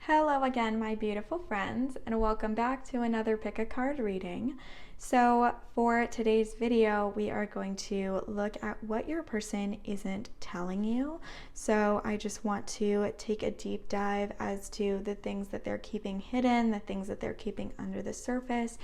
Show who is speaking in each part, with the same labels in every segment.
Speaker 1: Hello again, my beautiful friends, and welcome back to another pick a card reading. So for today's video, we are going to look at what your person isn't telling you. So I just want to take a deep dive as to the things that they're keeping hidden, the things that they're keeping under the surface,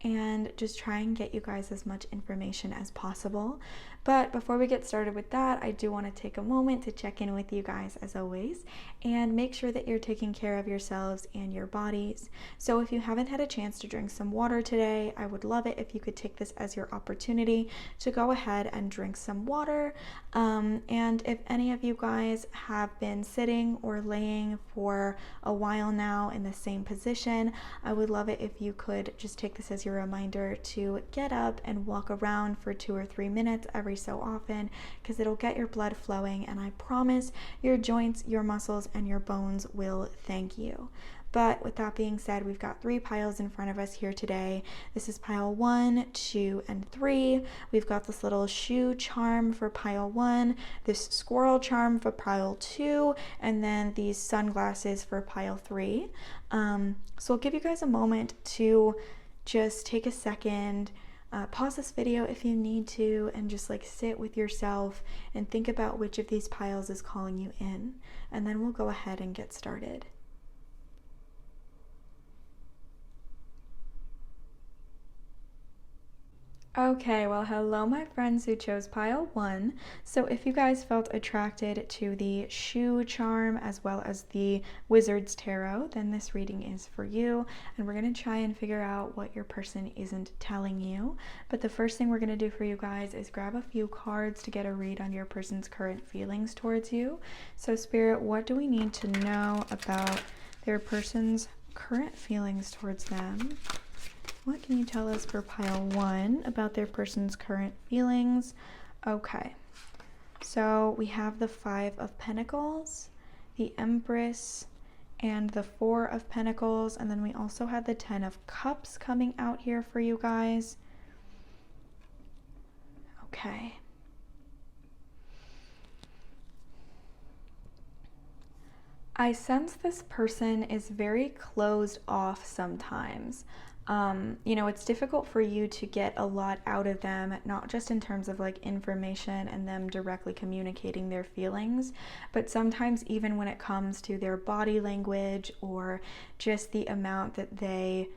Speaker 1: and just try and get you guys as much information as possible. But before we get started with that, I do want to take a moment to check in with you guys as always and make sure that you're taking care of yourselves and your bodies. So if you haven't had a chance to drink some water today, I would love it if you could take this as your opportunity to go ahead and drink some water. And if any of you guys have been sitting or laying for a while now in the same position, I would love it if you could just take this as your reminder to get up and walk around for 2 or 3 minutes every so often, because it'll get your blood flowing, and I promise your joints, your muscles, and your bones will thank you. But with that being said, we've got 3 piles in front of us here today. This is pile 1, 2, and 3. We've got this little shoe charm for pile 1, this squirrel charm for pile 2, and then these sunglasses for pile 3. So I'll give you guys a moment to just take a second, pause this video if you need to, and just like sit with yourself and think about which of these piles is calling you in, and then we'll go ahead and get started. Okay, well, hello my friends who chose pile 1. So if you guys felt attracted to the shoe charm as well as the wizard's tarot, then this reading is for you, and we're going to try and figure out what your person isn't telling you. But the first thing we're going to do for you guys is grab a few cards to get a read on your person's current feelings towards you. So Spirit, what do we need to know about their person's current feelings towards them? What can you tell us for pile 1 about their person's current feelings? Okay, so we have the 5 of Pentacles, the Empress, and the 4 of Pentacles, and then we also had the 10 of Cups coming out here for you guys. Okay. I sense this person is very closed off sometimes. It's difficult for you to get a lot out of them, not just in terms of like information and them directly communicating their feelings, but sometimes even when it comes to their body language or just the amount that they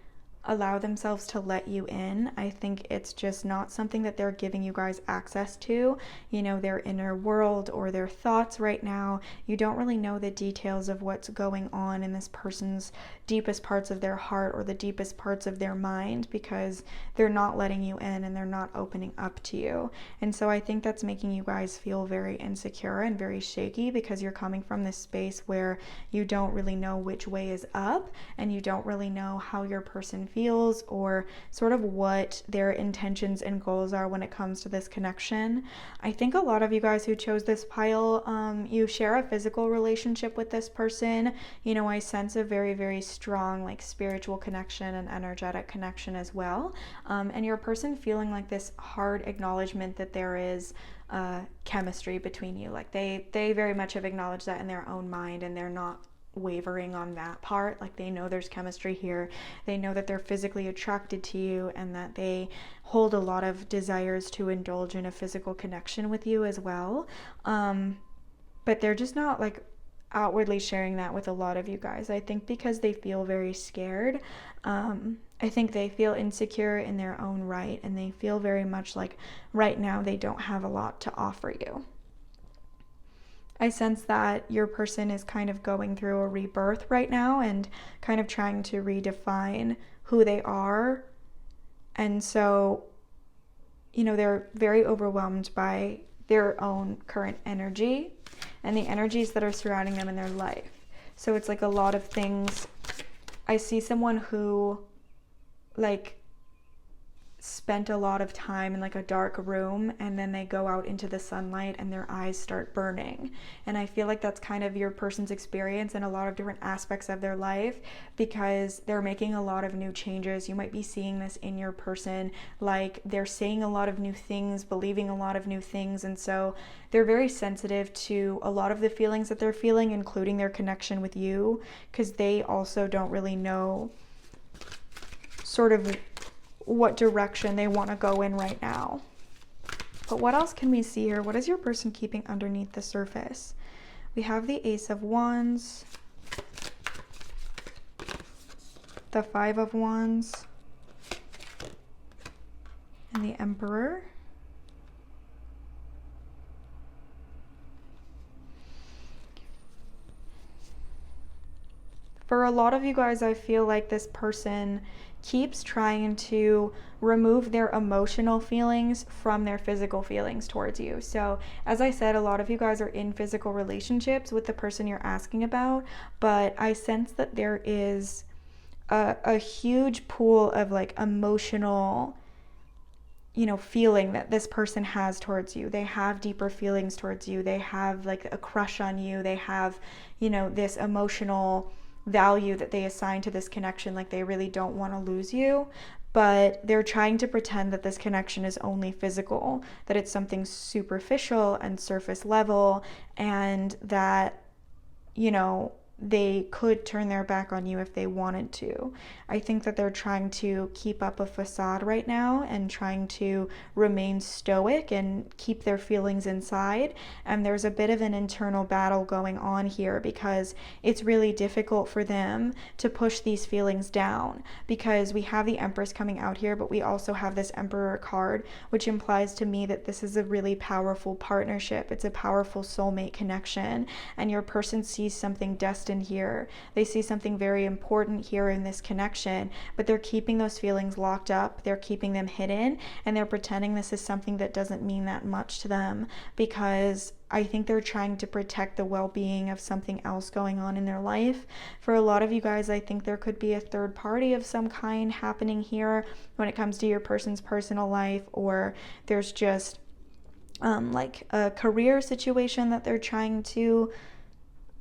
Speaker 1: allow themselves to let you in. I think it's just not something that they're giving you guys access to, their inner world or their thoughts right now. You don't really know the details of what's going on in this person's deepest parts of their heart or the deepest parts of their mind, because they're not letting you in and they're not opening up to you. And so I think that's making you guys feel very insecure and very shaky, because you're coming from this space where you don't really know which way is up, and you don't really know how your person feels or sort of what their intentions and goals are when it comes to this connection. I think a lot of you guys who chose this pile, you share a physical relationship with this person. I sense a very, very strong like spiritual connection and energetic connection as well. And your person feeling like this hard acknowledgement that there is chemistry between you. Like they very much have acknowledged that in their own mind, and they're not wavering on that part. Like they know there's chemistry here. They know that they're physically attracted to you, and that they hold a lot of desires to indulge in a physical connection with you as well. But they're just not like outwardly sharing that with a lot of you guys. I think because they feel very scared. I think they feel insecure in their own right, and they feel very much like right now they don't have a lot to offer you. I sense that your person is kind of going through a rebirth right now and kind of trying to redefine who they are. And so, they're very overwhelmed by their own current energy and the energies that are surrounding them in their life. So it's like a lot of things. I see someone who like spent a lot of time in like a dark room, and then they go out into the sunlight and their eyes start burning. And I feel like that's kind of your person's experience in a lot of different aspects of their life, because they're making a lot of new changes. You might be seeing this in your person, like they're saying a lot of new things, believing a lot of new things, and so they're very sensitive to a lot of the feelings that they're feeling, including their connection with you, because they also don't really know sort of what direction they want to go in right now. But what else can we see here? What is your person keeping underneath the surface? We have the Ace of Wands, the Five of Wands, and the Emperor. For a lot of you guys, I feel like this person keeps trying to remove their emotional feelings from their physical feelings towards you. So as I said, a lot of you guys are in physical relationships with the person you're asking about, but I sense that there is a huge pool of like emotional, you know, feeling that this person has towards you. They have deeper feelings towards you. They have like a crush on you. They have, you know, this emotional value that they assign to this connection, like they really don't want to lose you, but they're trying to pretend that this connection is only physical, that it's something superficial and surface level, and that, you know, they could turn their back on you if they wanted to. I think that they're trying to keep up a facade right now and trying to remain stoic and keep their feelings inside. And there's a bit of an internal battle going on here, because it's really difficult for them to push these feelings down, because we have the Empress coming out here, but we also have this Emperor card, which implies to me that this is a really powerful partnership. It's a powerful soulmate connection, and your person sees something destined here. They see something very important here in this connection, but they're keeping those feelings locked up. They're keeping them hidden, and they're pretending this is something that doesn't mean that much to them, because I think they're trying to protect the well-being of something else going on in their life. For a lot of you guys, I think there could be a third party of some kind happening here when it comes to your person's personal life, or there's just like a career situation that they're trying to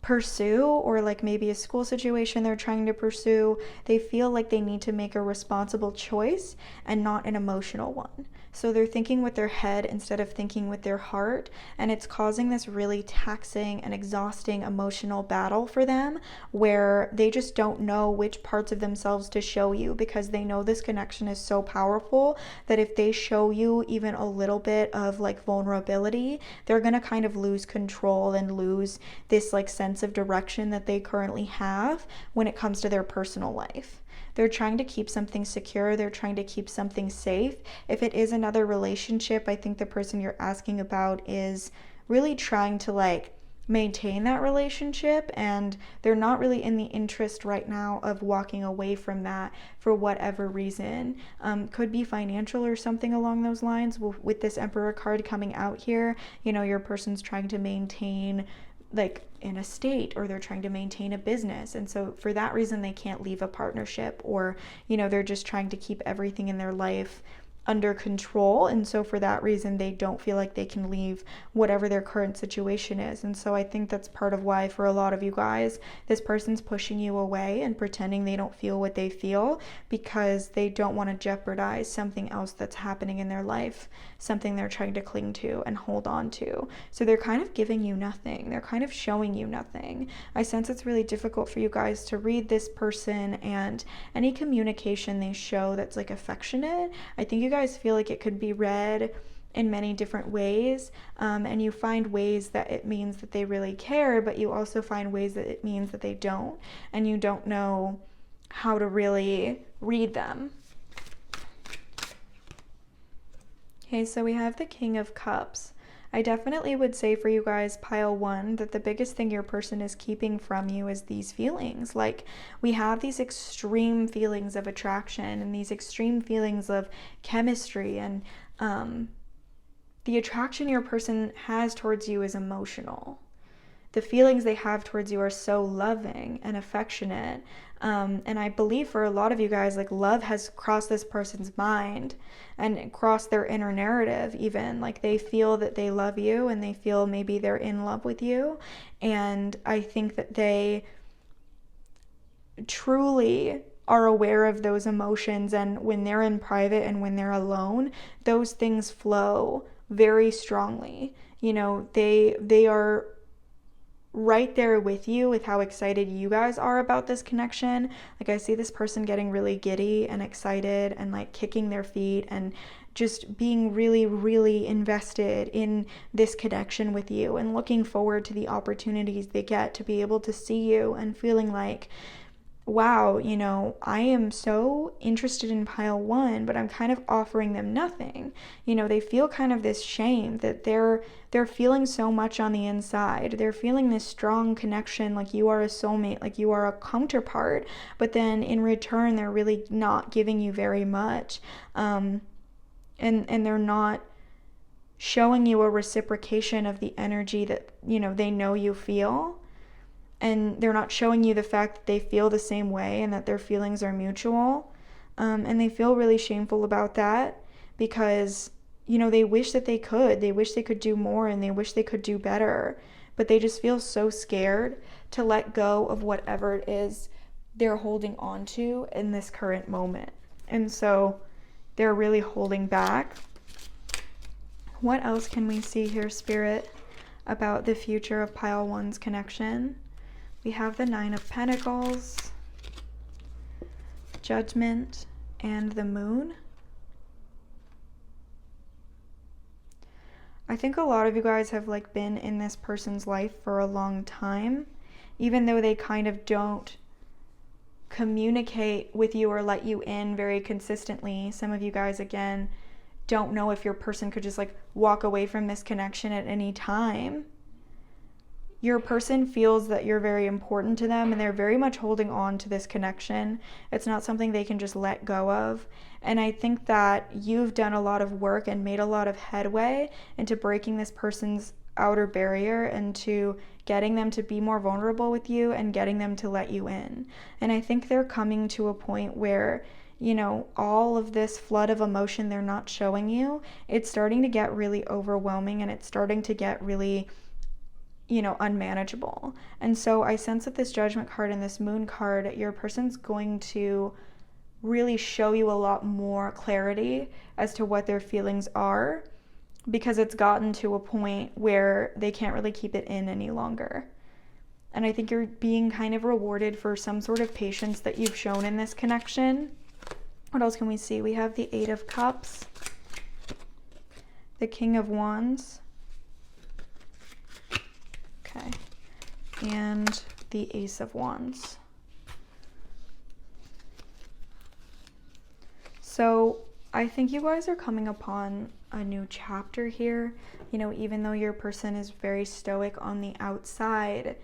Speaker 1: pursue, or like maybe a school situation they're trying to pursue. They feel like they need to make a responsible choice and not an emotional one. So they're thinking with their head instead of thinking with their heart, and it's causing this really taxing and exhausting emotional battle for them, where they just don't know which parts of themselves to show you, because they know this connection is so powerful that if they show you even a little bit of like vulnerability, they're going to kind of lose control and lose this like sense of direction that they currently have when it comes to their personal life. They're trying to keep something secure. They're trying to keep something safe. If it is another relationship, I think the person you're asking about is really trying to like maintain that relationship, and they're not really in the interest right now of walking away from that for whatever reason. Could be financial or something along those lines. With this Emperor card coming out here, you know, your person's trying to maintain like an estate, or they're trying to maintain a business, and so for that reason they can't leave a partnership, or you know, they're just trying to keep everything in their life under control, and so for that reason they don't feel like they can leave whatever their current situation is. And so I think that's part of why for a lot of you guys, this person's pushing you away and pretending they don't feel what they feel, because they don't want to jeopardize something else that's happening in their life, something they're trying to cling to and hold on to. So they're kind of giving you nothing. They're kind of showing you nothing. I sense it's really difficult for you guys to read this person, and any communication they show that's like affectionate, I think you guys feel like it could be read in many different ways, and you find ways that it means that they really care, but you also find ways that it means that they don't, and you don't know how to really read them. Okay, so we have the King of Cups. I definitely would say for you guys, pile one, that the biggest thing your person is keeping from you is these feelings. Like, we have these extreme feelings of attraction and these extreme feelings of chemistry, and the attraction your person has towards you is emotional. the feelings they have towards you are so loving and affectionate. And I believe for a lot of you guys, like, love has crossed this person's mind and crossed their inner narrative even. Like, they feel that they love you and they feel maybe they're in love with you. And I think that they truly are aware of those emotions, and when they're in private and when they're alone, those things flow very strongly. You know, they are right there with you with how excited you guys are about this connection. Like, I see this person getting really giddy and excited and like kicking their feet and just being really, really invested in this connection with you and looking forward to the opportunities they get to be able to see you and feeling like, wow, you know, I am so interested in pile one, but I'm kind of offering them nothing. You know, they feel kind of this shame that they're feeling so much on the inside. They're feeling this strong connection, like you are a soulmate, like you are a counterpart, but then in return, they're really not giving you very much. And they're not showing you a reciprocation of the energy that, you know, they know you feel. And they're not showing you the fact that they feel the same way and that their feelings are mutual. And they feel really shameful about that because, you know, they wish that they could. They wish they could do more and they wish they could do better. But they just feel so scared to let go of whatever it is they're holding on to in this current moment. And so they're really holding back. What else can we see here, Spirit, about the future of pile one's connection? We have the Nine of Pentacles, Judgment, and the Moon. I think a lot of you guys have like been in this person's life for a long time, even though they kind of don't communicate with you or let you in very consistently. Some of you guys, again, don't know if your person could just like walk away from this connection at any time. Your person feels that you're very important to them and they're very much holding on to this connection. It's not something they can just let go of. And I think that you've done a lot of work and made a lot of headway into breaking this person's outer barrier and to getting them to be more vulnerable with you and getting them to let you in. And I think they're coming to a point where, you know, all of this flood of emotion they're not showing you, it's starting to get really overwhelming and it's starting to get really, you know, unmanageable. And so I sense that this Judgment card and this Moon card, your person's going to really show you a lot more clarity as to what their feelings are, because it's gotten to a point where they can't really keep it in any longer. And I think you're being kind of rewarded for some sort of patience that you've shown in this connection. What else can we see? We have the Eight of Cups, the King of Wands, okay, and the Ace of Wands. So I think you guys are coming upon a new chapter here. You know, even though your person is very stoic on the outside,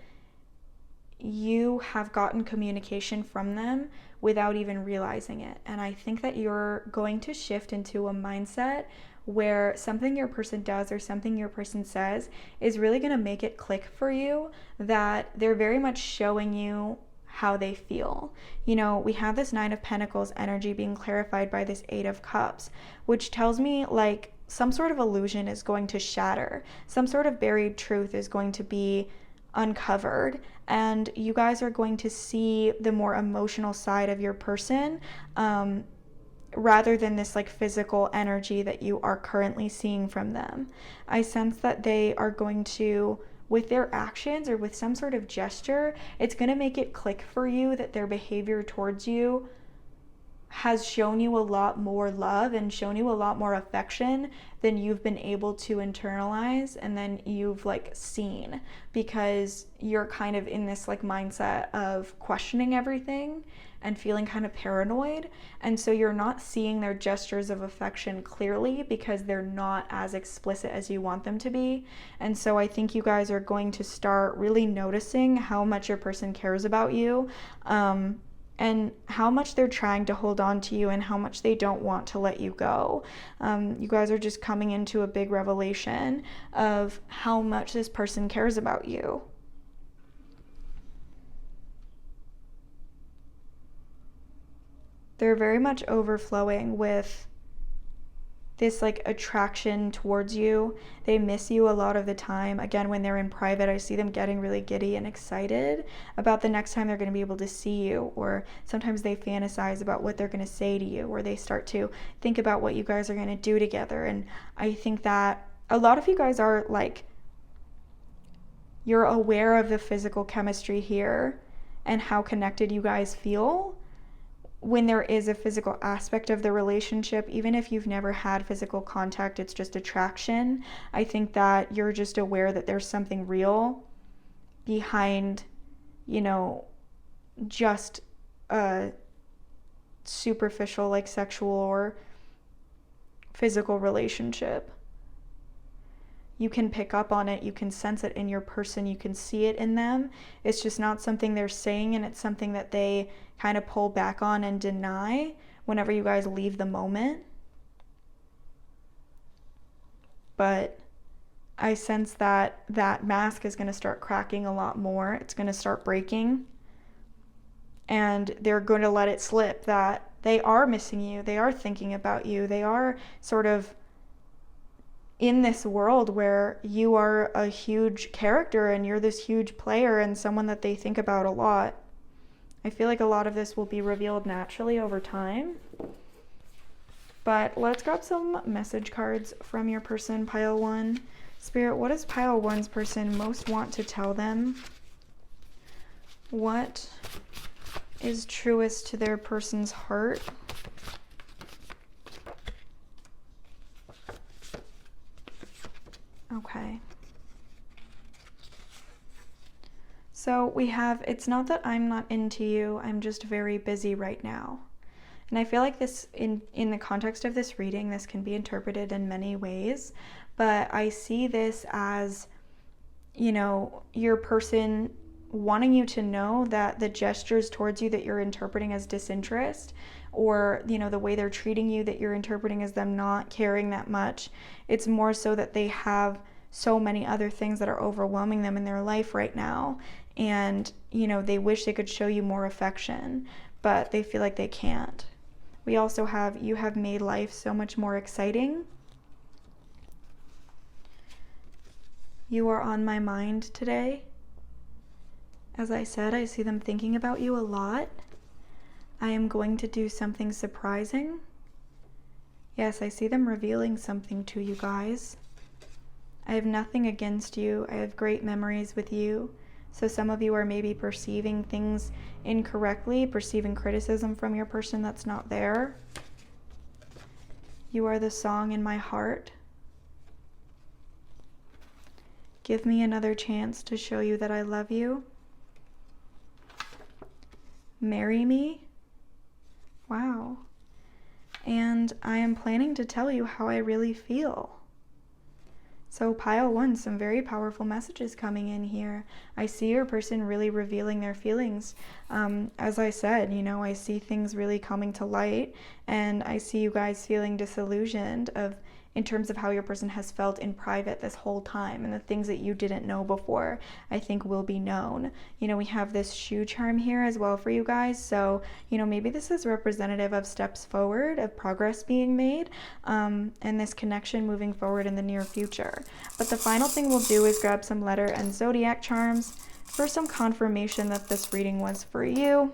Speaker 1: you have gotten communication from them without even realizing it. And I think that you're going to shift into a mindset where something your person does or something your person says is really going to make it click for you, that they're very much showing you how they feel. You know, we have this Nine of Pentacles energy being clarified by this Eight of Cups, which tells me like some sort of illusion is going to shatter. Some sort of buried truth is going to be uncovered, and you guys are going to see the more emotional side of your person, rather than this like physical energy that you are currently seeing from them. I sense that they are going to, with their actions or with some sort of gesture, it's going to make it click for you that their behavior towards you has shown you a lot more love and shown you a lot more affection than you've been able to internalize and then you've like seen, because you're kind of in this like mindset of questioning everything and feeling kind of paranoid, and so you're not seeing their gestures of affection clearly because they're not as explicit as you want them to be. And so I think you guys are going to start really noticing how much your person cares about you, and how much they're trying to hold on to you and how much they don't want to let you go. You guys are just coming into a big revelation of how much this person cares about you. They're very much overflowing with this like attraction towards you. They miss you a lot of the time. Again, when they're in private, I see them getting really giddy and excited about the next time they're going to be able to see you, or sometimes they fantasize about what they're going to say to you, or they start to think about what you guys are going to do together. And I think that a lot of you guys are like, you're aware of the physical chemistry here and how connected you guys feel when there is a physical aspect of the relationship. Even if you've never had physical contact, it's just attraction. I think that you're just aware that there's something real behind, just a superficial, like sexual or physical relationship. You can pick up on it, you can sense it in your person, you can see it in them. It's just not something they're saying, and it's something that they kind of pull back on and deny whenever you guys leave the moment. But I sense that that mask is going to start cracking a lot more. It's going to start breaking. And they're going to let it slip that they are missing you. They are thinking about you. They are sort of in this world where you are a huge character and you're this huge player and someone that they think about a lot. I feel like a lot of this will be revealed naturally over time. But let's grab some message cards from your person, pile 1. Spirit, what does pile 1's person most want to tell them? What is truest to their person's heart? Okay. So we have, it's not that I'm not into you, I'm just very busy right now. And I feel like this, in the context of this reading, this can be interpreted in many ways, but I see this as, your person wanting you to know that the gestures towards you that you're interpreting as disinterest, or, the way they're treating you that you're interpreting as them not caring that much, it's more so that they have so many other things that are overwhelming them in their life right now. And, they wish they could show you more affection, but they feel like they can't. We also have, you have made life so much more exciting. You are on my mind today. As I said, I see them thinking about you a lot. I am going to do something surprising. Yes, I see them revealing something to you guys. I have nothing against you. I have great memories with you. So some of you are maybe perceiving things incorrectly, perceiving criticism from your person that's not there. You are the song in my heart. Give me another chance to show you that I love you. Marry me. Wow. And I am planning to tell you how I really feel. So pile 1, some very powerful messages coming in here. I see your person really revealing their feelings. As I said, I see things really coming to light, and I see you guys feeling disillusioned in terms of how your person has felt in private this whole time, and the things that you didn't know before, I think will be known. We have this shoe charm here as well for you guys, so, maybe this is representative of steps forward, of progress being made, and this connection moving forward in the near future. But the final thing we'll do is grab some letter and zodiac charms for some confirmation that this reading was for you.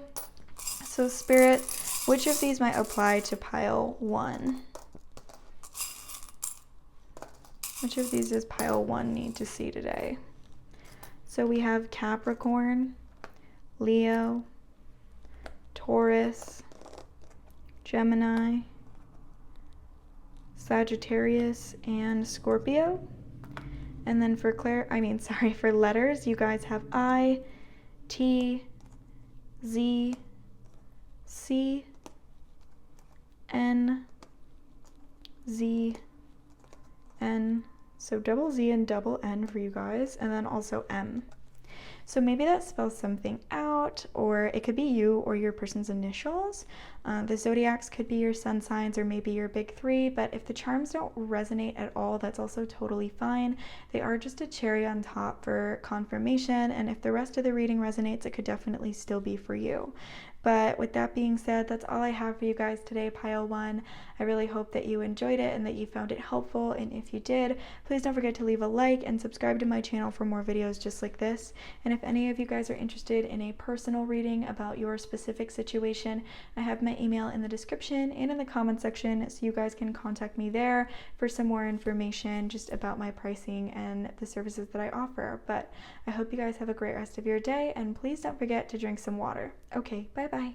Speaker 1: So Spirit, which of these might apply to pile 1? Which of these does pile 1 need to see today? So we have Capricorn, Leo, Taurus, Gemini, Sagittarius, and Scorpio. And then for for letters, you guys have I, T, Z, C, N, Z, N. So double Z and double N for you guys, and then also M. So maybe that spells something out, or it could be you or your person's initials. The zodiacs could be your sun signs or maybe your big 3, but if the charms don't resonate at all, that's also totally fine. They are just a cherry on top for confirmation, and if the rest of the reading resonates, it could definitely still be for you. But with that being said, that's all I have for you guys today, pile one. I really hope that you enjoyed it and that you found it helpful. And if you did, please don't forget to leave a like and subscribe to my channel for more videos just like this. And if any of you guys are interested in a personal reading about your specific situation, I have my email in the description and in the comment section, so you guys can contact me there for some more information just about my pricing and the services that I offer. But I hope you guys have a great rest of your day, and please don't forget to drink some water. Okay, bye-bye.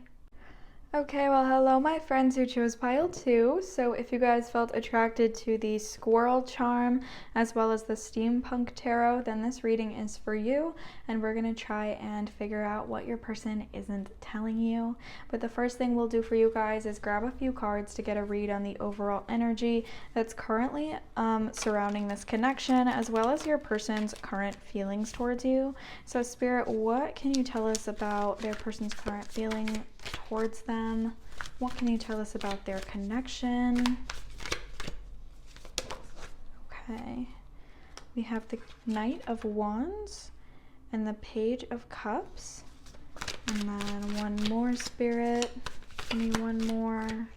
Speaker 1: Okay, well, hello, my friends who chose pile 2. So if you guys felt attracted to the squirrel charm as well as the steampunk tarot, then this reading is for you, and we're going to try and figure out what your person isn't telling you. But the first thing we'll do for you guys is grab a few cards to get a read on the overall energy that's currently surrounding this connection, as well as your person's current feelings towards you. So Spirit, what can you tell us about their person's current feeling towards them? What can you tell us about their connection? Okay, we have the Knight of Wands and the Page of Cups, and then one more, Spirit, give me one more,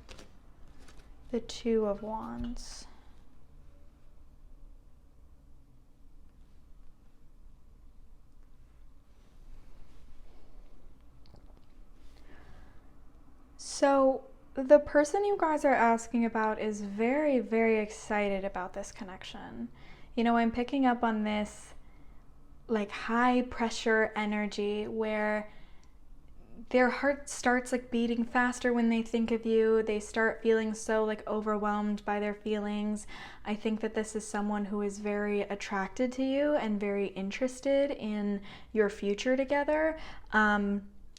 Speaker 1: the Two of Wands. So the person you guys are asking about is very, very excited about this connection. You know, I'm picking up on this like high pressure energy where their heart starts like beating faster when they think of you. They start feeling so like overwhelmed by their feelings. I think that this is someone who is very attracted to you and very interested in your future together.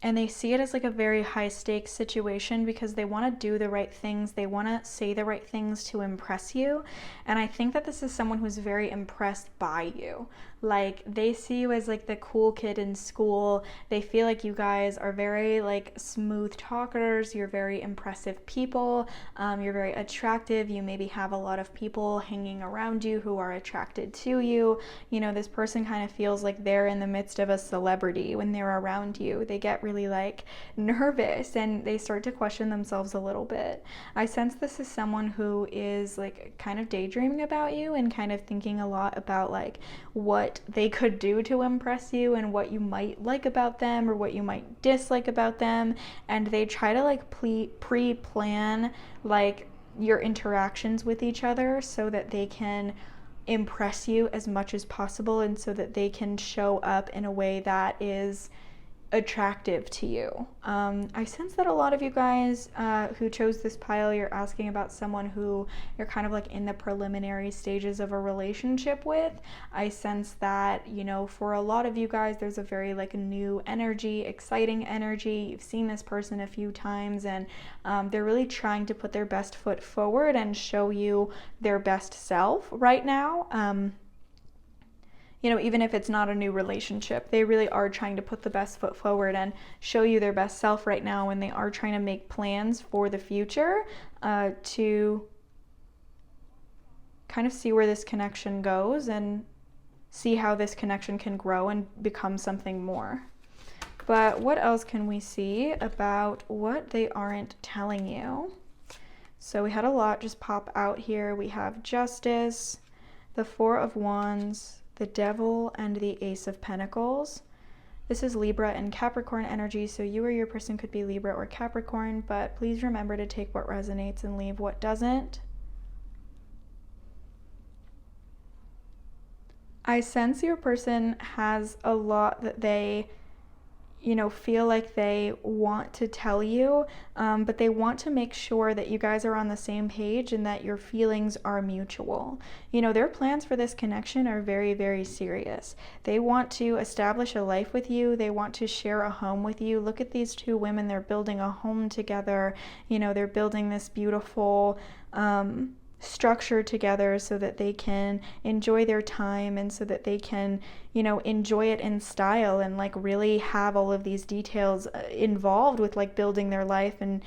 Speaker 1: And they see it as like a very high stakes situation because they want to do the right things. They want to say the right things to impress you. And I think that this is someone who's very impressed by you. Like they see you as like the cool kid in school. They feel like you guys are very like smooth talkers. You're very impressive people. You're very attractive. You maybe have a lot of people hanging around you who are attracted to you. You know, this person kind of feels like they're in the midst of a celebrity when they're around you. They get really like nervous and they start to question themselves a little bit. I sense this is someone who is like kind of daydreaming about you and kind of thinking a lot about like what they could do to impress you and what you might like about them or what you might dislike about them, and they try to like pre-plan like your interactions with each other so that they can impress you as much as possible and so that they can show up in a way that is attractive to you. I sense that a lot of you guys who chose this pile, you're asking about someone who you're kind of like in the preliminary stages of a relationship with. I sense that, you know, for a lot of you guys, there's a very like new energy, exciting energy. You've seen this person a few times and they're really trying to put their best foot forward and show you their best self right now. You know, even if it's not a new relationship, they really are trying to put the best foot forward and show you their best self right now, and they are trying to make plans for the future to kind of see where this connection goes and see how this connection can grow and become something more. But what else can we see about what they aren't telling you? So we had a lot just pop out here. We have Justice, the Four of Wands, the Devil, and the Ace of Pentacles. This is Libra and Capricorn energy, so you or your person could be Libra or Capricorn, but please remember to take what resonates and leave what doesn't. I sense your person has a lot that they, you know, feel like they want to tell you, but they want to make sure that you guys are on the same page and that your feelings are mutual. You know, their plans for this connection are very, very serious. They want to establish a life with you. They want to share a home with you. Look at these two women. They're building a home together. You know, they're building this beautiful structure together so that they can enjoy their time and so that they can, enjoy it in style and like really have all of these details involved with like building their life and,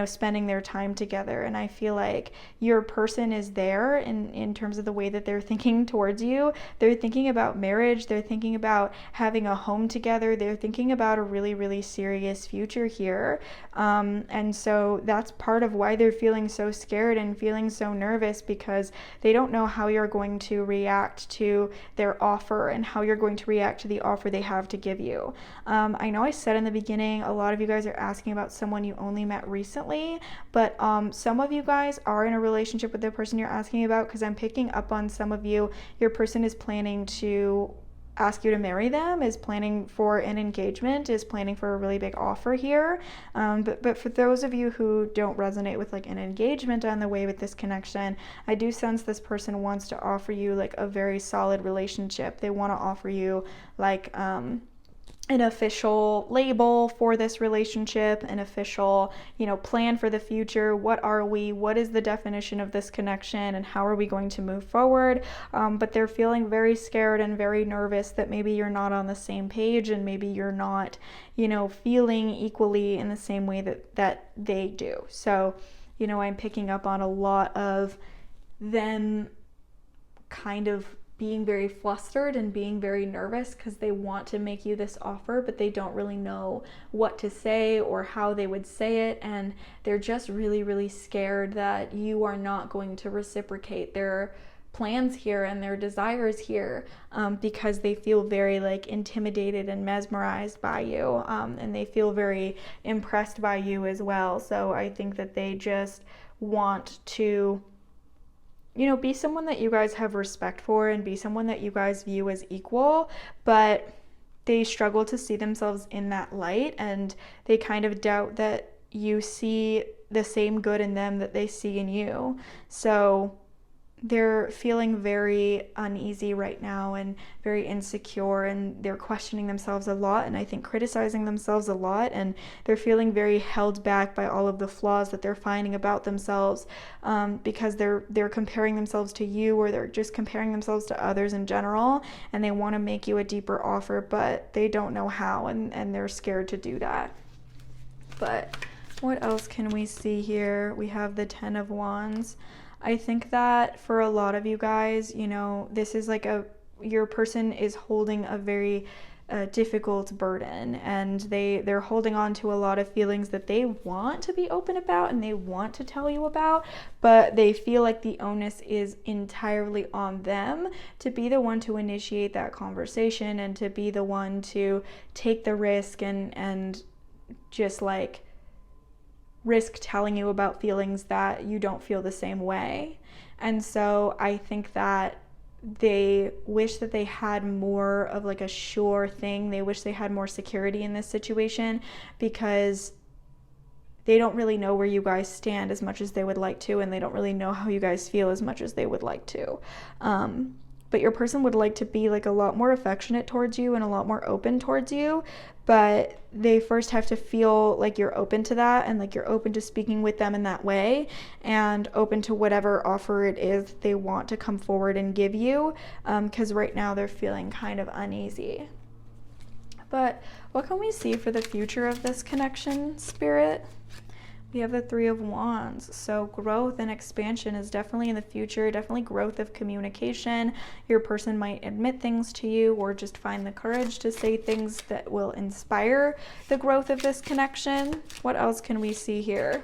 Speaker 1: spending their time together. And I feel like your person is there in terms of the way that they're thinking towards you. They're thinking about marriage. They're thinking about having a home together. They're thinking about a really, really serious future here. And so that's part of why they're feeling so scared and feeling so nervous, because they don't know how you're going to react to their offer and how you're going to react to the offer they have to give you. I know I said in the beginning, a lot of you guys are asking about someone you only met recently, but some of you guys are in a relationship with the person you're asking about, because I'm picking up on some of you, your person is planning to ask you to marry them, is planning for an engagement, is planning for a really big offer here. But for those of you who don't resonate with like an engagement on the way with this connection, I do sense this person wants to offer you like a very solid relationship. They want to offer you like an official label for this relationship, an official, plan for the future. What are we? What is the definition of this connection? And how are we going to move forward? But they're feeling very scared and very nervous that maybe you're not on the same page and maybe you're not, feeling equally in the same way that they do. So, I'm picking up on a lot of them kind of being very flustered and being very nervous because they want to make you this offer, but they don't really know what to say or how they would say it. And they're just really, really scared that you are not going to reciprocate their plans here and their desires here, because they feel very like intimidated and mesmerized by you, and they feel very impressed by you as well. So I think that they just want to be someone that you guys have respect for and be someone that you guys view as equal, but they struggle to see themselves in that light, and they kind of doubt that you see the same good in them that they see in you. So they're feeling very uneasy right now and very insecure, and they're questioning themselves a lot, and I think criticizing themselves a lot, and they're feeling very held back by all of the flaws that they're finding about themselves, because they're comparing themselves to you, or they're just comparing themselves to others in general, and they want to make you a deeper offer, but they don't know how, and they're scared to do that. But what else can we see here? We have the 10 of Wands. I think that for a lot of you guys, this is like your person is holding a very difficult burden, and they're holding on to a lot of feelings that they want to be open about and they want to tell you about, but they feel like the onus is entirely on them to be the one to initiate that conversation and to be the one to take the risk and just like risk telling you about feelings that you don't feel the same way. And so I think that they wish that they had more of like a sure thing. They wish they had more security in this situation, because they don't really know where you guys stand as much as they would like to, and they don't really know how you guys feel as much as they would like to. But your person would like to be like a lot more affectionate towards you and a lot more open towards you, but they first have to feel like you're open to that, and like you're open to speaking with them in that way, and open to whatever offer it is they want to come forward and give you, because right now they're feeling kind of uneasy. But what can we see for the future of this connection, Spirit? We have the 3 of Wands. So growth and expansion is definitely in the future, definitely growth of communication. Your person might admit things to you, or just find the courage to say things that will inspire the growth of this connection. What else can we see here?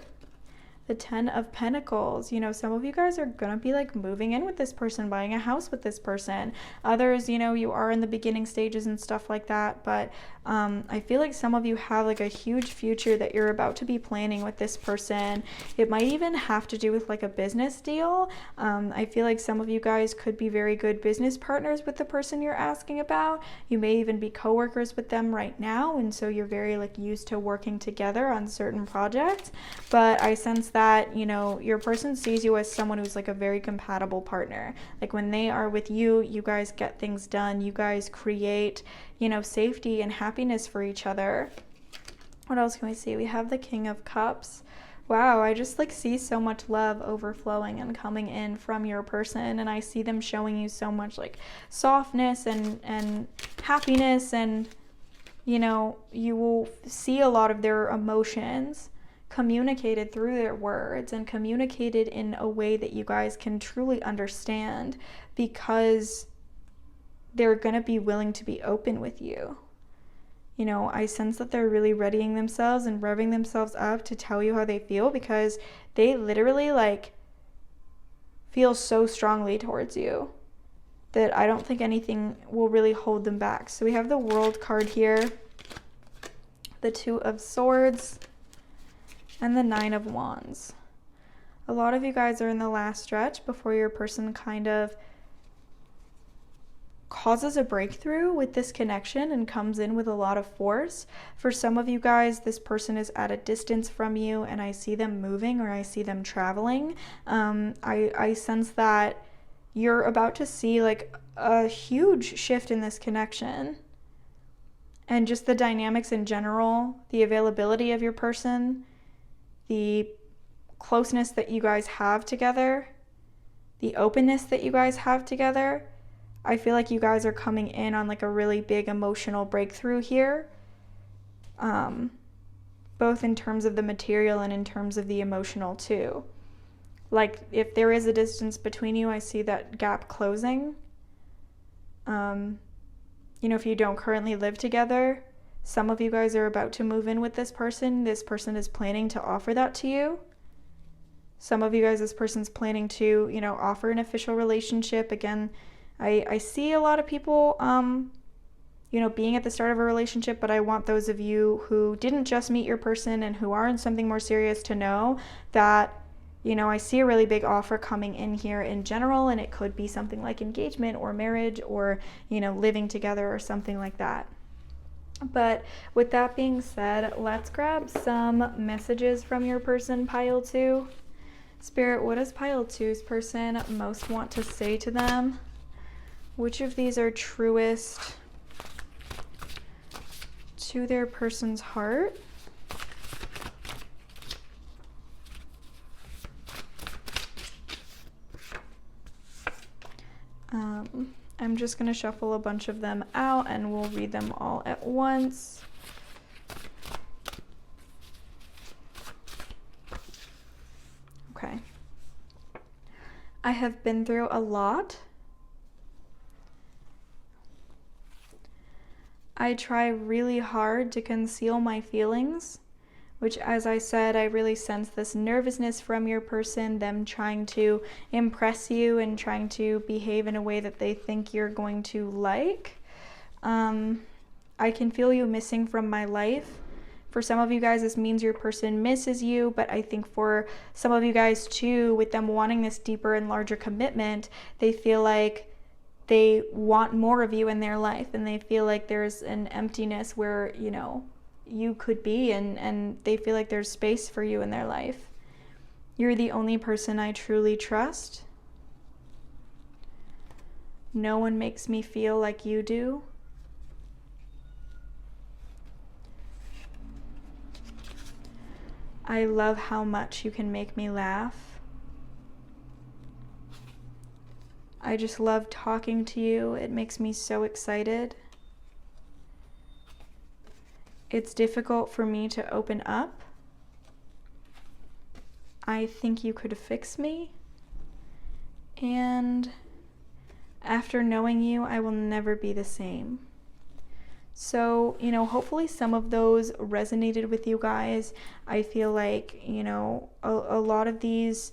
Speaker 1: The 10 of Pentacles. Some of you guys are going to be like moving in with this person, buying a house with this person. Others, you are in the beginning stages and stuff like that. But I feel like some of you have like a huge future that you're about to be planning with this person. It might even have to do with like a business deal. I feel like some of you guys could be very good business partners with the person you're asking about. You may even be coworkers with them right now, and so you're very like used to working together on certain projects. But I sense that your person sees you as someone who's like a very compatible partner. Like when they are with you, you guys get things done. You guys create, safety and happiness for each other. What else can we see? We have the King of Cups. Wow, I just like see so much love overflowing and coming in from your person, and I see them showing you so much like softness and happiness, and you know, you will see a lot of their emotions communicated through their words and communicated in a way that you guys can truly understand, because they're going to be willing to be open with you. You know, I sense that they're really readying themselves and revving themselves up to tell you how they feel, because they literally like feel so strongly towards you that I don't think anything will really hold them back. So we have the World card here, the Two of Swords, and the Nine of Wands. A lot of you guys are in the last stretch before your person kind of causes a breakthrough with this connection and comes in with a lot of force. For some of you guys, this person is at a distance from you, and I see them moving or I see them traveling. I sense that you're about to see like a huge shift in this connection, and just the dynamics in general, the availability of your person, the closeness that you guys have together, the openness that you guys have together. I feel like you guys are coming in on like a really big emotional breakthrough here, both in terms of the material and in terms of the emotional too. Like if there is a distance between you, I see that gap closing. You know, if you don't currently live together, some of you guys are about to move in with this person. This person is planning to offer that to you. Some of you guys, this person's planning to, you know, offer an official relationship. Again, I see a lot of people, you know, being at the start of a relationship, but I want those of you who didn't just meet your person and who are in something more serious to know that, you know, I see a really big offer coming in here in general, and it could be something like engagement or marriage or, you know, living together or something like that. But with that being said, let's grab some messages from your person, pile 2. Spirit, what does pile 2's person most want to say to them? Which of these are truest to their person's heart? I'm just going to shuffle a bunch of them out and we'll read them all at once. Okay. I have been through a lot. I try really hard to conceal my feelings, which, as I said, I really sense this nervousness from your person, them trying to impress you and trying to behave in a way that they think you're going to like. I can feel you missing from my life. For some of you guys, this means your person misses you, but I think for some of you guys too, with them wanting this deeper and larger commitment, they feel like they want more of you in their life, and they feel like there's an emptiness where, you know, you could be, and they feel like there's space for you in their life. You're the only person I truly trust. No one makes me feel like you do. I love how much you can make me laugh. I just love talking to you. It makes me so excited. It's difficult for me to open up. I think you could fix me. And after knowing you, I will never be the same. So, you know, hopefully some of those resonated with you guys. I feel like, you know, a lot of these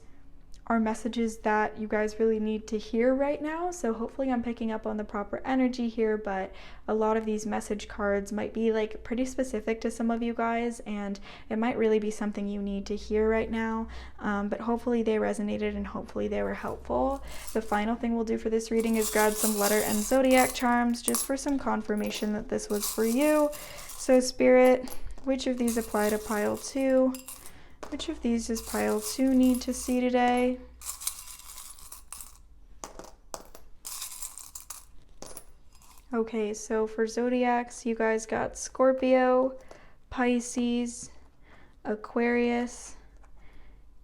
Speaker 1: are messages that you guys really need to hear right now. So hopefully I'm picking up on the proper energy here, but a lot of these message cards might be like pretty specific to some of you guys, and it might really be something you need to hear right now. But hopefully they resonated and hopefully they were helpful. The final thing we'll do for this reading is grab some letter and zodiac charms just for some confirmation that this was for you. So Spirit, which of these apply to pile 2? Which of these does pile 2 need to see today? Okay, so for zodiacs, you guys got Scorpio, Pisces, Aquarius,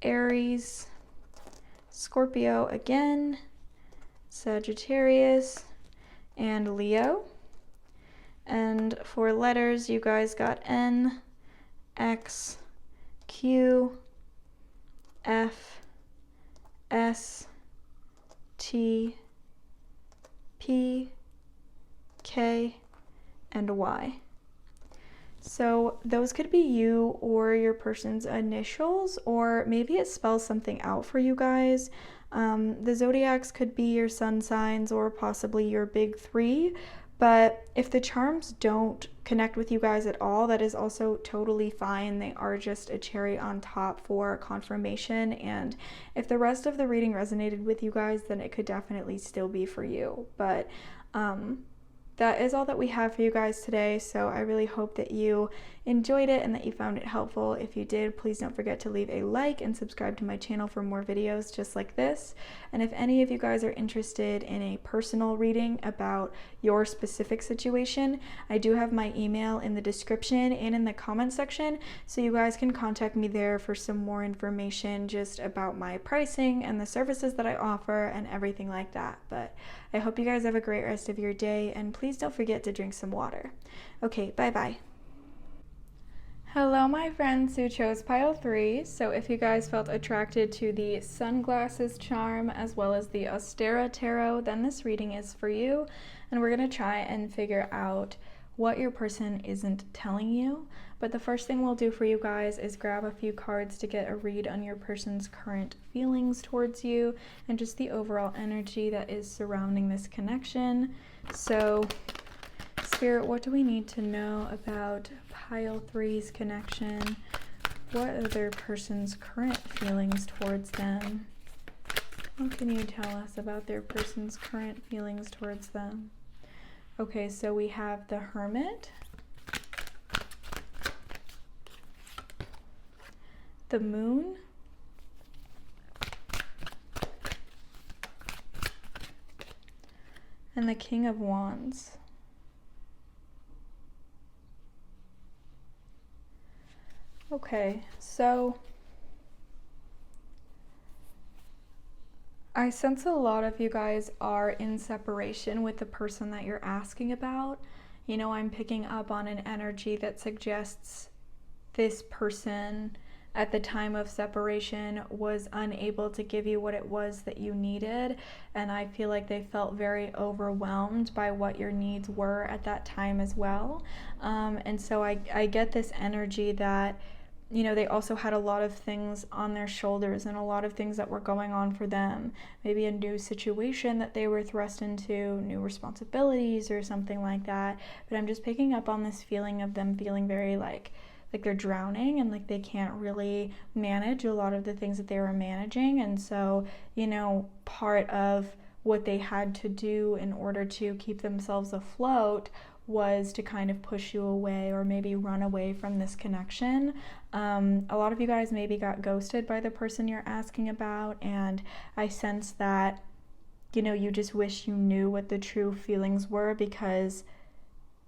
Speaker 1: Aries, Scorpio again, Sagittarius, and Leo. And for letters, you guys got N, X, Q, F, S, T, P, K, and Y. So those could be you or your person's initials, or maybe it spells something out for you guys. The zodiacs could be your sun signs or possibly your big three, but if the charms don't connect with you guys at all, that is also totally fine. They are just a cherry on top for confirmation, and if the rest of the reading resonated with you guys, then it could definitely still be for you. But that is all that we have for you guys today, so I really hope that you enjoyed it and that you found it helpful. If you did, please don't forget to leave a like and subscribe to my channel for more videos just like this. And if any of you guys are interested in a personal reading about your specific situation, I do have my email in the description and in the comment section, so you guys can contact me there for some more information just about my pricing and the services that I offer and everything like that. But I hope you guys have a great rest of your day, and please don't forget to drink some water. Okay, bye-bye. Hello, my friends who chose pile 3. So if you guys felt attracted to the sunglasses charm as well as the Austera tarot, then this reading is for you. And we're going to try and figure out what your person isn't telling you. But the first thing we'll do for you guys is grab a few cards to get a read on your person's current feelings towards you and just the overall energy that is surrounding this connection. So, Spirit, what do we need to know about pile 3's connection? What are their person's current feelings towards them? What can you tell us about their person's current feelings towards them? Okay, so we have the Hermit, the Moon, and the King of Wands. Okay, so I sense a lot of you guys are in separation with the person that you're asking about. You know, I'm picking up on an energy that suggests this person at the time of separation was unable to give you what it was that you needed, and I feel like they felt very overwhelmed by what your needs were at that time as well. And so I get this energy that, you know, they also had a lot of things on their shoulders and a lot of things that were going on for them. Maybe a new situation that they were thrust into, new responsibilities or something like that. But I'm just picking up on this feeling of them feeling very like they're drowning and like they can't really manage a lot of the things that they were managing. And so, you know, part of what they had to do in order to keep themselves afloat was to kind of push you away or maybe run away from this connection. A lot of you guys maybe got ghosted by the person you're asking about, and I sense that, you know, you just wish you knew what the true feelings were, because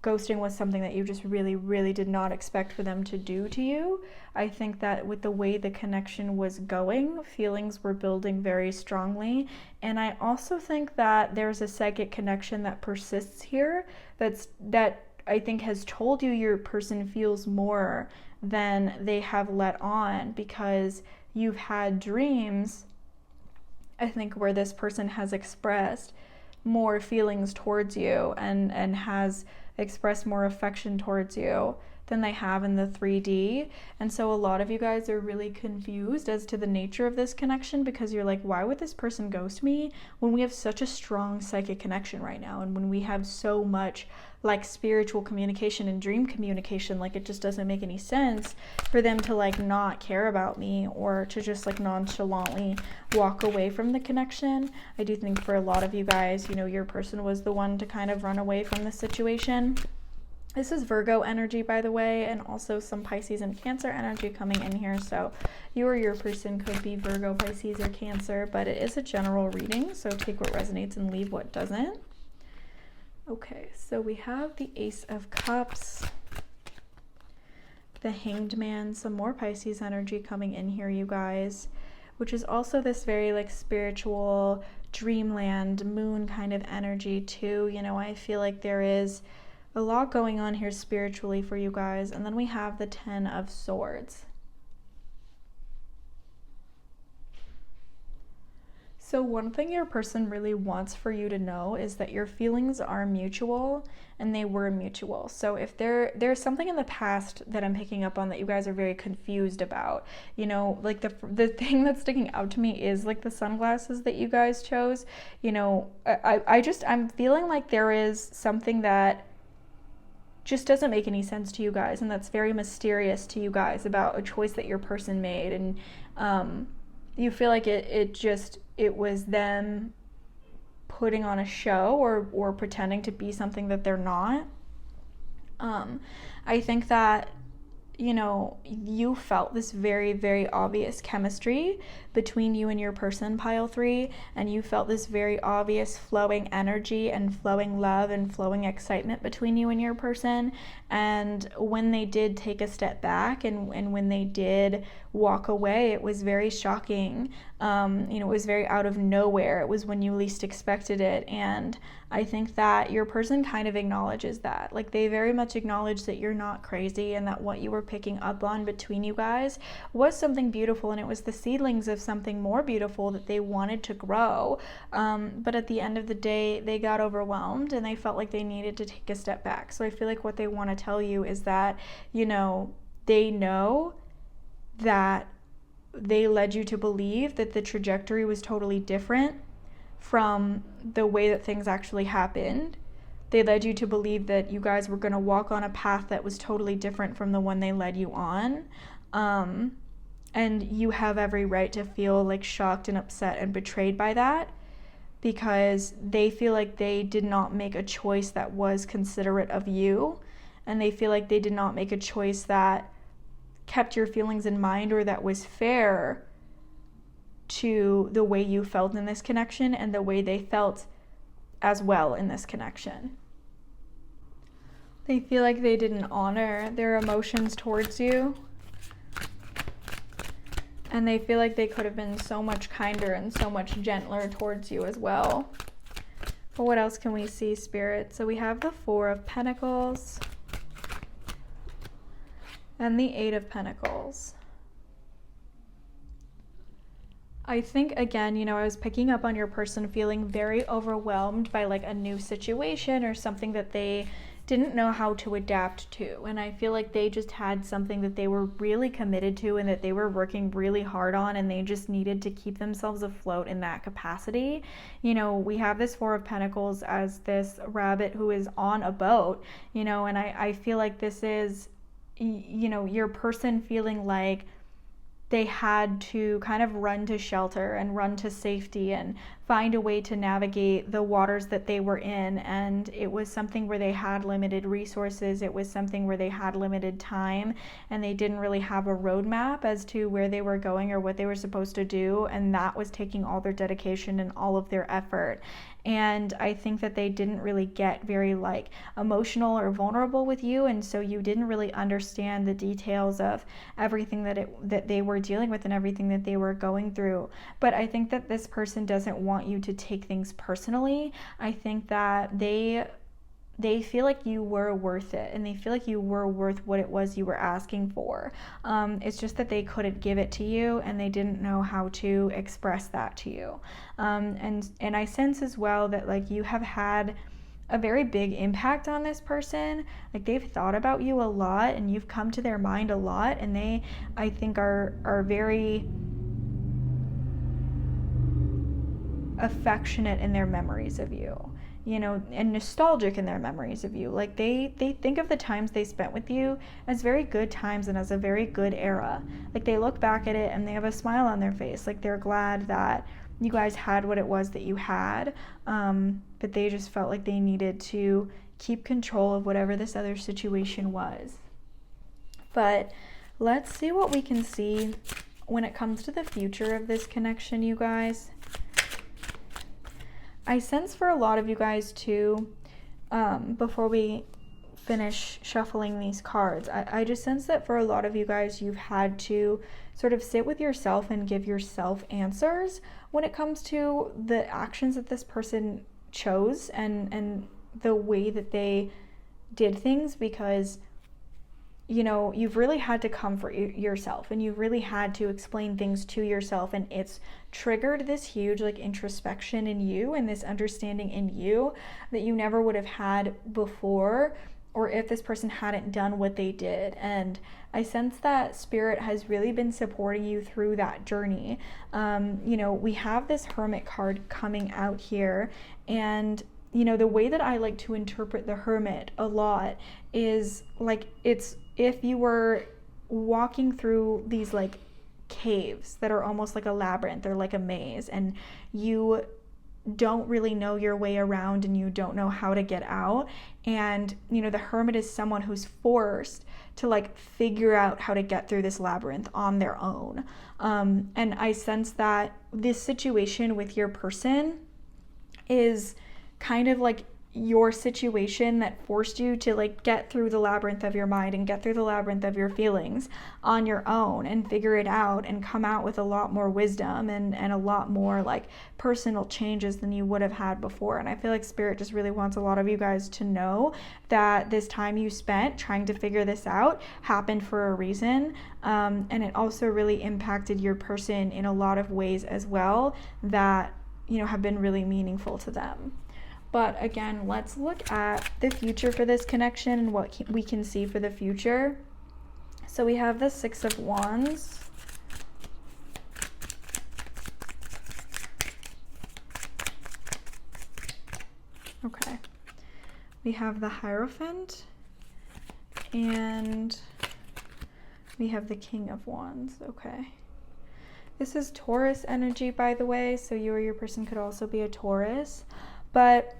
Speaker 1: ghosting was something that you just really, really did not expect for them to do to you. I think that with the way the connection was going, feelings were building very strongly. And I also think that there's a psychic connection that persists here that I think has told you your person feels more than they have let on, because you've had dreams, I think, where this person has expressed more feelings towards you and has express more affection towards you than they have in the 3D. And so a lot of you guys are really confused as to the nature of this connection, because you're like, why would this person ghost me when we have such a strong psychic connection right now, and when we have so much like spiritual communication and dream communication? Like, it just doesn't make any sense for them to like not care about me or to just like nonchalantly walk away from the connection. I do think for a lot of you guys, you know, your person was the one to kind of run away from the situation. This is Virgo energy, by the way, and also some Pisces and Cancer energy coming in here. So you or your person could be Virgo, Pisces, or Cancer, but it is a general reading, so take what resonates and leave what doesn't. Okay, so we have the Ace of Cups, the Hanged Man, some more Pisces energy coming in here, you guys, which is also this very like spiritual dreamland moon kind of energy too. You know, I feel like there is a lot going on here spiritually for you guys. And then we have the 10 of Swords. So one thing your person really wants for you to know is that your feelings are mutual, and they were mutual. So if there's something in the past that I'm picking up on that you guys are very confused about, you know, like the thing that's sticking out to me is like the sunglasses that you guys chose. You know, I'm feeling like there is something that just doesn't make any sense to you guys, and that's very mysterious to you guys about a choice that your person made. And you feel like it was them putting on a show or pretending to be something that they're not. I think that, you know, you felt this very, very obvious chemistry between you and your person, pile 3, and you felt this very obvious flowing energy and flowing love and flowing excitement between you and your person. And when they did take a step back and when they did walk away, it was very shocking. You know, it was very out of nowhere. It was when you least expected it. And I think that your person kind of acknowledges that. Like, they very much acknowledge that you're not crazy and that what you were picking up on between you guys was something beautiful, and it was the seedlings of something more beautiful that they wanted to grow. But at the end of the day, they got overwhelmed and they felt like they needed to take a step back. So I feel like what they want to tell you is that, you know, they know that they led you to believe that the trajectory was totally different from the way that things actually happened. They led you to believe that you guys were going to walk on a path that was totally different from the one they led you on. And you have every right to feel like shocked and upset and betrayed by that, because they feel like they did not make a choice that was considerate of you, and they feel like they did not make a choice that kept your feelings in mind or that was fair to the way you felt in this connection and the way they felt as well in this connection. They feel like they didn't honor their emotions towards you, and they feel like they could have been so much kinder and so much gentler towards you as well. But what else can we see, Spirit? So we have the 4 of Pentacles and the 8 of Pentacles. I think, again, you know, I was picking up on your person feeling very overwhelmed by like a new situation or something that they didn't know how to adapt to. And I feel like they just had something that they were really committed to and that they were working really hard on, and they just needed to keep themselves afloat in that capacity. You know, we have this 4 of Pentacles as this rabbit who is on a boat, you know, and I feel like this is, you know, your person feeling like they had to kind of run to shelter and run to safety and find a way to navigate the waters that they were in. And it was something where they had limited resources. It was something where they had limited time, and they didn't really have a roadmap as to where they were going or what they were supposed to do. And that was taking all their dedication and all of their effort. And I think that they didn't really get very like emotional or vulnerable with you, and so you didn't really understand the details of everything that they were dealing with and everything that they were going through. But I think that this person doesn't want you to take things personally. I think that they feel like you were worth it, and they feel like you were worth what it was you were asking for. It's just that they couldn't give it to you, and they didn't know how to express that to you. And I sense as well that like you have had a very big impact on this person. Like, they've thought about you a lot, and you've come to their mind a lot, and they, I think, are very affectionate in their memories of you, you know, and nostalgic in their memories of you. Like, they think of the times they spent with you as very good times and as a very good era. Like, they look back at it and they have a smile on their face. Like, they're glad that you guys had what it was that you had, but they just felt like they needed to keep control of whatever this other situation was. But let's see what we can see when it comes to the future of this connection, you guys. I sense for a lot of you guys too, before we finish shuffling these cards, I just sense that for a lot of you guys, you've had to sort of sit with yourself and give yourself answers when it comes to the actions that this person chose and the way that they did things, because you've really had to comfort yourself, and you've really had to explain things to yourself, and it's triggered this huge like introspection in you and this understanding in you that you never would have had before, or if this person hadn't done what they did. And I sense that Spirit has really been supporting you through that journey. We have this Hermit card coming out here, and the way that I like to interpret the Hermit a lot is like, it's if you were walking through these like caves that are almost like a labyrinth or like a maze, and you don't really know your way around and you don't know how to get out. And the Hermit is someone who's forced to like figure out how to get through this labyrinth on their own. And I sense that this situation with your person is kind of like your situation that forced you to like get through the labyrinth of your mind and get through the labyrinth of your feelings on your own and figure it out and come out with a lot more wisdom and a lot more like personal changes than you would have had before. And I feel like Spirit just really wants a lot of you guys to know that this time you spent trying to figure this out happened for a reason, and it also really impacted your person in a lot of ways as well that have been really meaningful to them. But again, let's look at the future for this connection and what we can see for the future. So we have the Six of Wands. Okay. We have the Hierophant. And we have the King of Wands. Okay. This is Taurus energy, by the way, so you or your person could also be a Taurus. But,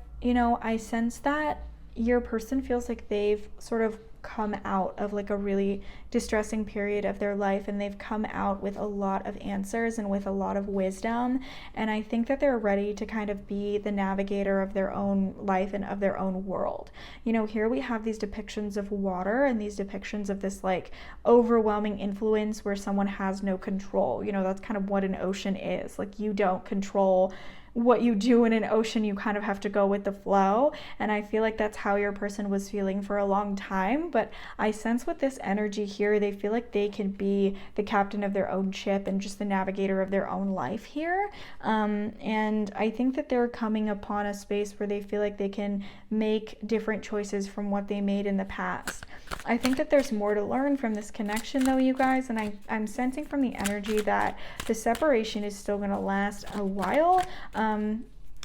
Speaker 1: I sense that your person feels like they've sort of come out of like a really distressing period of their life, and they've come out with a lot of answers and with a lot of wisdom. And I think that they're ready to kind of be the navigator of their own life and of their own world. Here we have these depictions of water and these depictions of this like overwhelming influence where someone has no control. That's kind of what an ocean is. Like, you don't control what you do in an ocean, you kind of have to go with the flow. And I feel like that's how your person was feeling for a long time. But I sense with this energy here, they feel like they can be the captain of their own ship and just the navigator of their own life here. And I think that they're coming upon a space where they feel like they can make different choices from what they made in the past. I think that there's more to learn from this connection though, you guys. And I'm sensing from the energy that the separation is still going to last a while.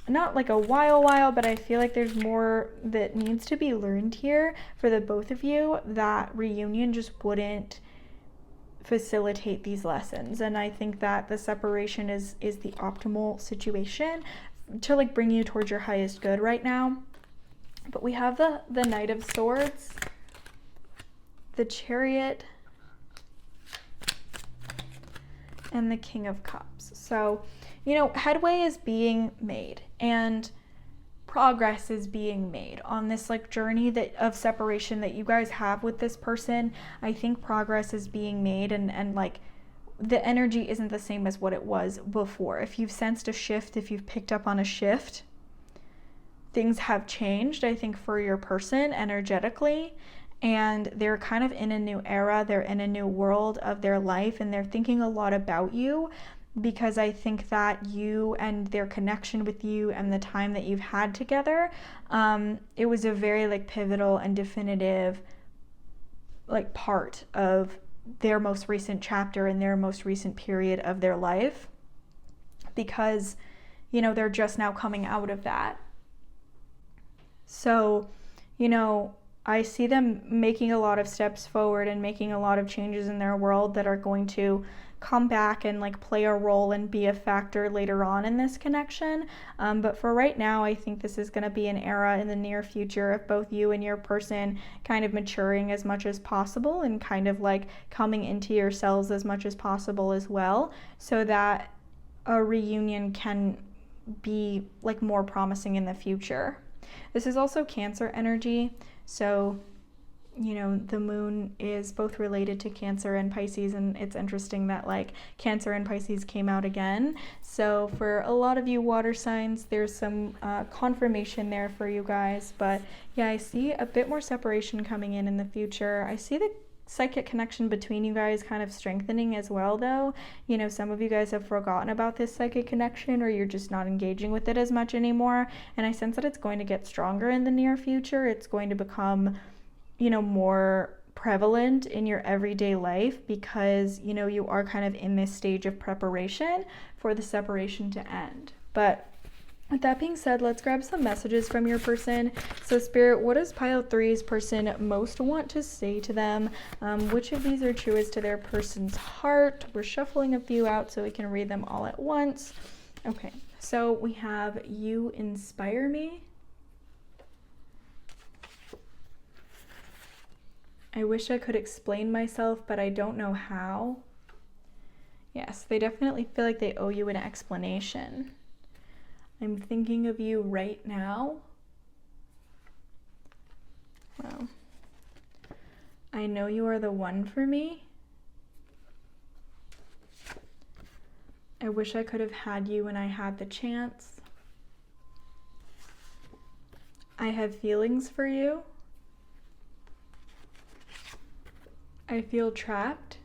Speaker 1: Not like a while, but I feel like there's more that needs to be learned here for the both of you, that reunion just wouldn't facilitate these lessons. And I think that the separation is the optimal situation to like bring you towards your highest good right now. But we have the Knight of Swords, the Chariot, and the King of Cups. So headway is being made and progress is being made on this like journey of separation that you guys have with this person. I think progress is being made, and like the energy isn't the same as what it was before. If you've sensed a shift, if you've picked up on a shift, things have changed, I think, for your person energetically. And they're kind of in a new era. They're in a new world of their life, and they're thinking a lot about you, because I think that you and their connection with you and the time that you've had together, it was a very like pivotal and definitive like part of their most recent chapter and their most recent period of their life, because they're just now coming out of that. So I see them making a lot of steps forward and making a lot of changes in their world that are going to come back and like play a role and be a factor later on in this connection. But for right now, I think this is going to be an era in the near future of both you and your person kind of maturing as much as possible and kind of like coming into yourselves as much as possible as well, so that a reunion can be like more promising in the future. This is also Cancer energy. So you know, the moon is both related to Cancer and Pisces, and it's interesting that like Cancer and Pisces came out again. So for a lot of you water signs, there's some confirmation there for you guys. But yeah, I see a bit more separation coming in the future. I see the psychic connection between you guys kind of strengthening as well, though. You know, some of you guys have forgotten about this psychic connection, or you're just not engaging with it as much anymore, and I sense that it's going to get stronger in the near future. It's going to become, you know, more prevalent in your everyday life, because, you know, you are kind of in this stage of preparation for the separation to end. But with that being said, let's grab some messages from your person. So Spirit, what does pile 3's person most want to say to them? Which of these are truest to their person's heart? We're shuffling a few out so we can read them all at once. Okay, so we have you inspire me. I wish I could explain myself, but I don't know how. Yes, they definitely feel like they owe you an explanation. I'm thinking of you right now. Wow. I know you are the one for me. I wish I could have had you when I had the chance. I have feelings for you. I feel trapped.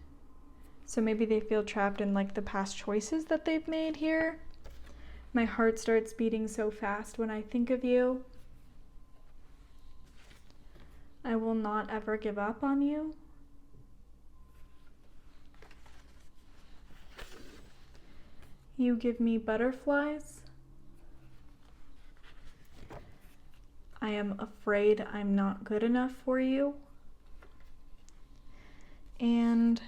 Speaker 1: So maybe they feel trapped in like the past choices that they've made here. My heart starts beating so fast when I think of you. I will not ever give up on you. You give me butterflies. I am afraid I'm not good enough for you. And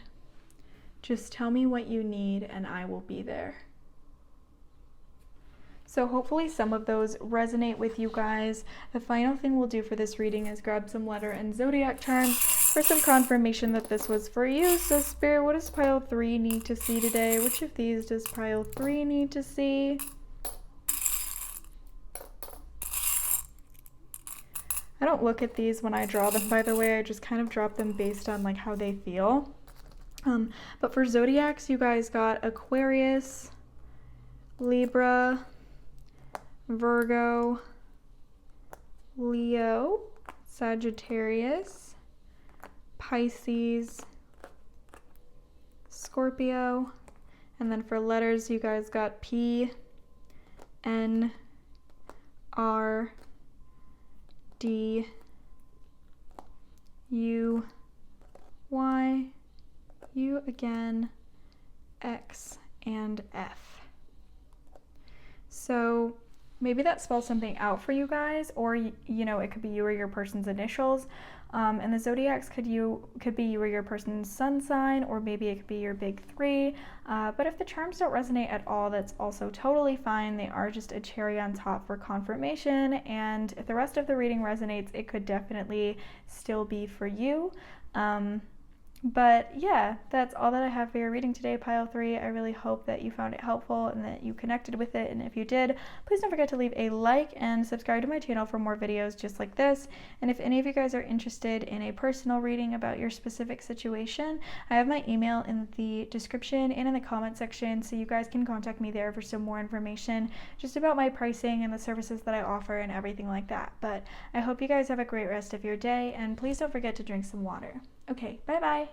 Speaker 1: just tell me what you need and I will be there. So hopefully some of those resonate with you guys. The final thing we'll do for this reading is grab some letter and zodiac charms for some confirmation that this was for you. So Spirit, what does pile 3 need to see today? Which of these does pile 3 need to see? I don't look at these when I draw them, by the way. I just kind of drop them based on like how they feel. But for zodiacs, you guys got Aquarius, Libra, Virgo, Leo, Sagittarius, Pisces, Scorpio, and then for letters you guys got P, N, R, D, U, Y, U again, X, and F. So maybe that spells something out for you guys, or, you know, it could be you or your person's initials. And the zodiacs could be you or your person's sun sign, or maybe it could be your big 3. But if the charms don't resonate at all, that's also totally fine. They are just a cherry on top for confirmation. And if the rest of the reading resonates, it could definitely still be for you. But yeah, that's all that I have for your reading today, pile 3. I really hope that you found it helpful and that you connected with it. And if you did, please don't forget to leave a like and subscribe to my channel for more videos just like this. And if any of you guys are interested in a personal reading about your specific situation, I have my email in the description and in the comment section, so you guys can contact me there for some more information just about my pricing and the services that I offer and everything like that. But I hope you guys have a great rest of your day, and please don't forget to drink some water. Okay, bye-bye.